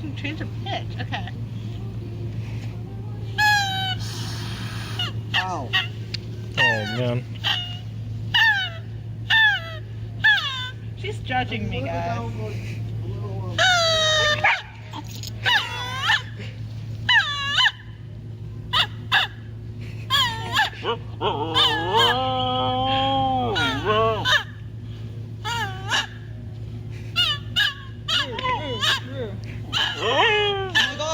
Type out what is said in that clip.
can change the pitch. Okay. Ow. Oh man. She's judging me, guys.